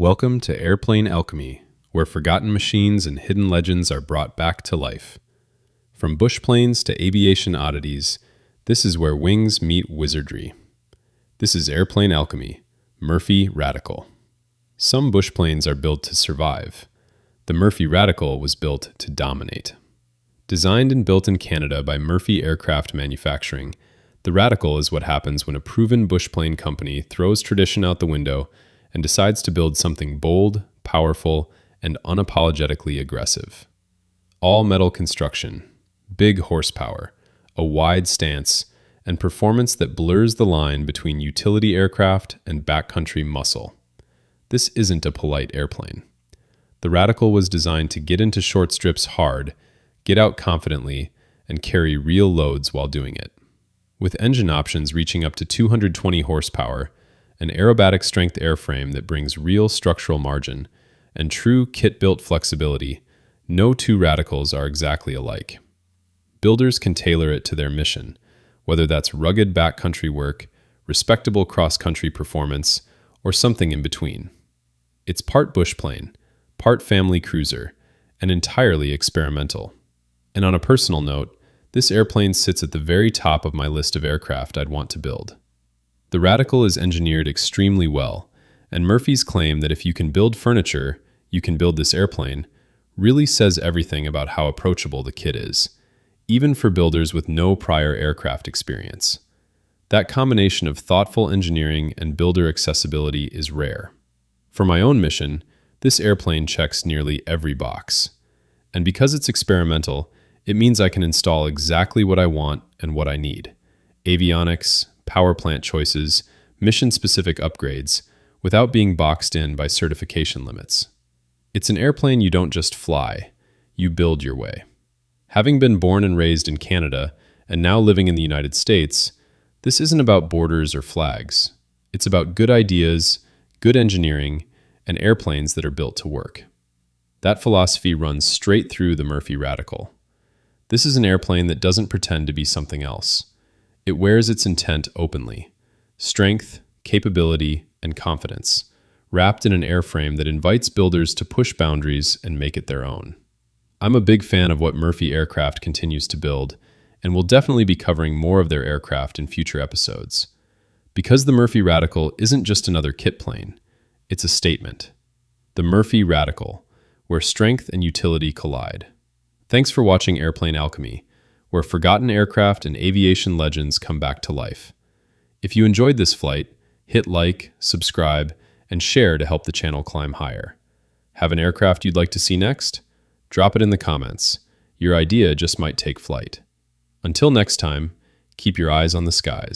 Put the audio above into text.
Welcome to Airplane Alchemy, where forgotten machines and hidden legends are brought back to life. From bush planes to aviation oddities, this is where wings meet wizardry. This is Airplane Alchemy, Murphy Radical. Some bush planes are built to survive. The Murphy Radical was built to dominate. Designed and built in Canada by Murphy Aircraft Manufacturing, the Radical is what happens when a proven bush plane company throws tradition out the window and decides to build something bold, powerful, and unapologetically aggressive. All-metal construction, big horsepower, a wide stance, and performance that blurs the line between utility aircraft and backcountry muscle. This isn't a polite airplane. The Radical was designed to get into short strips hard, get out confidently, and carry real loads while doing it. With engine options reaching up to 220 horsepower, an aerobatic-strength airframe that brings real structural margin, and true kit-built flexibility, no two Radicals are exactly alike. Builders can tailor it to their mission, whether that's rugged backcountry work, respectable cross-country performance, or something in between. It's part bush plane, part family cruiser, and entirely experimental. And on a personal note, this airplane sits at the very top of my list of aircraft I'd want to build. The Radical is engineered extremely well, and Murphy's claim that if you can build furniture, you can build this airplane really says everything about how approachable the kit is, even for builders with no prior aircraft experience. That combination of thoughtful engineering and builder accessibility is rare. For my own mission, this airplane checks nearly every box. And because it's experimental, it means I can install exactly what I want and what I need. Avionics, power plant choices, mission-specific upgrades, without being boxed in by certification limits. It's an airplane you don't just fly, you build your way. Having been born and raised in Canada, and now living in the United States, this isn't about borders or flags. It's about good ideas, good engineering, and airplanes that are built to work. That philosophy runs straight through the Murphy Radical. This is an airplane that doesn't pretend to be something else. It wears its intent openly. Strength, capability, and confidence, wrapped in an airframe that invites builders to push boundaries and make it their own. I'm a big fan of what Murphy Aircraft continues to build, and we'll definitely be covering more of their aircraft in future episodes. Because the Murphy Radical isn't just another kit plane, it's a statement. The Murphy Radical, where strength and utility collide. Thanks for watching Airplane Alchemy, where forgotten aircraft and aviation legends come back to life. If you enjoyed this flight, hit like, subscribe, and share to help the channel climb higher. Have an aircraft you'd like to see next? Drop it in the comments. Your idea just might take flight. Until next time, keep your eyes on the skies.